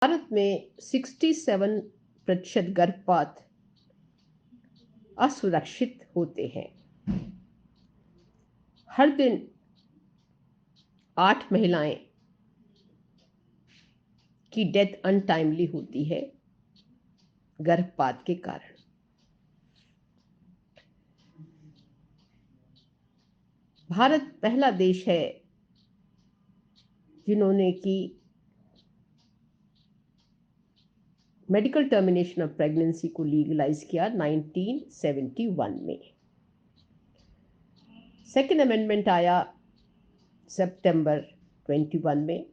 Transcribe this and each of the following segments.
भारत में 67% गर्भपात असुरक्षित होते हैं। हर दिन 8 महिलाएं की डेथ अनटाइमली होती है गर्भपात के कारण। भारत पहला देश है जिन्होंने की मेडिकल टर्मिनेशन ऑफ प्रेगनेंसी को लीगलाइज किया 1971 में। सेकेंड अमेंडमेंट आया सितंबर 21 में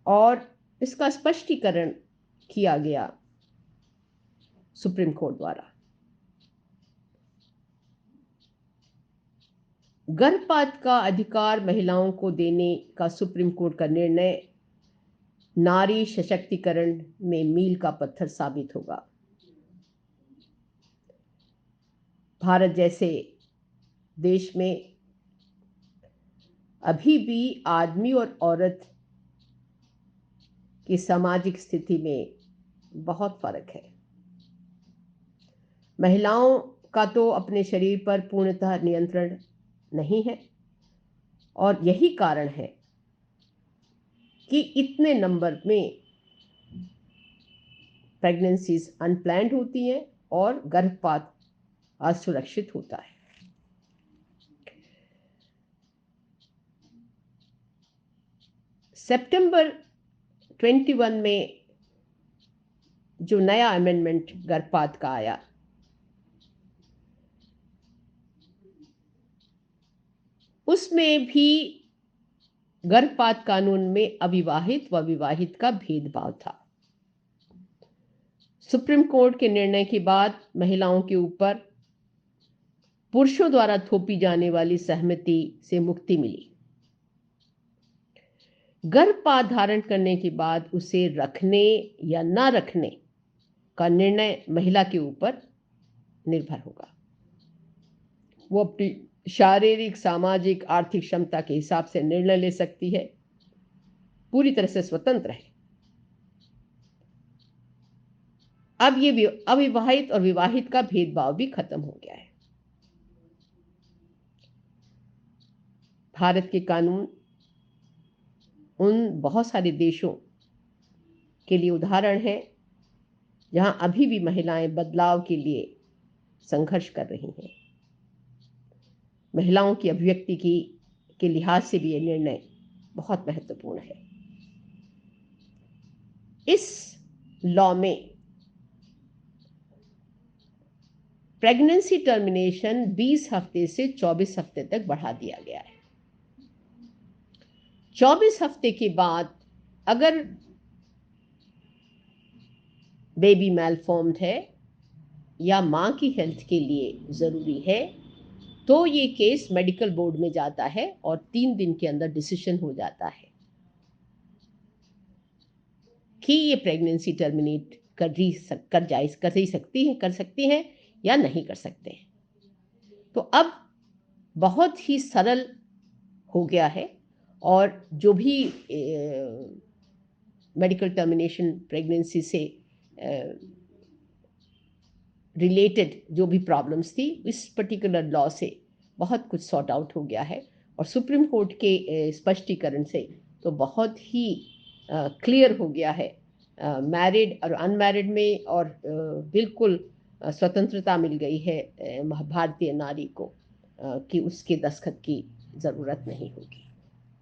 और इसका स्पष्टीकरण किया गया सुप्रीम कोर्ट द्वारा। गर्भपात का अधिकार महिलाओं को देने का सुप्रीम कोर्ट का निर्णय नारी सशक्तिकरण में मील का पत्थर साबित होगा। भारत जैसे देश में अभी भी आदमी और औरत की सामाजिक स्थिति में बहुत फर्क है। महिलाओं का तो अपने शरीर पर पूर्णतः नियंत्रण नहीं है और यही कारण है कि इतने नंबर में प्रेगनेंसीज अनप्लान्ड होती हैं और गर्भपात असुरक्षित होता है। सितंबर 21 में जो नया अमेंडमेंट गर्भपात का आया, उसमें भी गर्भपात कानून में अविवाहित व विवाहित का भेदभाव था। सुप्रीम कोर्ट के निर्णय के बाद महिलाओं के ऊपर पुरुषों द्वारा थोपी जाने वाली सहमति से मुक्ति मिली। गर्भपात धारण करने के बाद उसे रखने या ना रखने का निर्णय महिला के ऊपर निर्भर होगा। वो अपनी शारीरिक, सामाजिक, आर्थिक क्षमता के हिसाब से निर्णय ले सकती है, पूरी तरह से स्वतंत्र है। अब ये अविवाहित और विवाहित का भेदभाव भी खत्म हो गया है। भारत के कानून उन बहुत सारे देशों के लिए उदाहरण है जहां अभी भी महिलाएं बदलाव के लिए संघर्ष कर रही हैं। महिलाओं की अभिव्यक्ति के लिहाज से भी यह निर्णय बहुत महत्वपूर्ण है। इस लॉ में प्रेगनेंसी टर्मिनेशन 20 हफ्ते से 24 हफ्ते तक बढ़ा दिया गया है। 24 हफ्ते के बाद अगर बेबी मैलफॉर्म्ड है या मां की हेल्थ के लिए जरूरी है तो ये केस मेडिकल बोर्ड में जाता है और 3 दिन के अंदर डिसीजन हो जाता है कि ये प्रेगनेंसी टर्मिनेट कर सकती हैं या नहीं कर सकते हैं। तो अब बहुत ही सरल हो गया है और जो भी मेडिकल टर्मिनेशन प्रेगनेंसी से रिलेटेड जो भी प्रॉब्लम्स थी, इस पर्टिकुलर लॉ से बहुत कुछ सॉर्ट आउट हो गया है और सुप्रीम कोर्ट के स्पष्टीकरण से तो बहुत ही क्लियर हो गया है मैरिड और अनमैरिड में और बिल्कुल स्वतंत्रता मिल गई है भारतीय नारी को कि उसके दस्तखत की ज़रूरत नहीं होगी।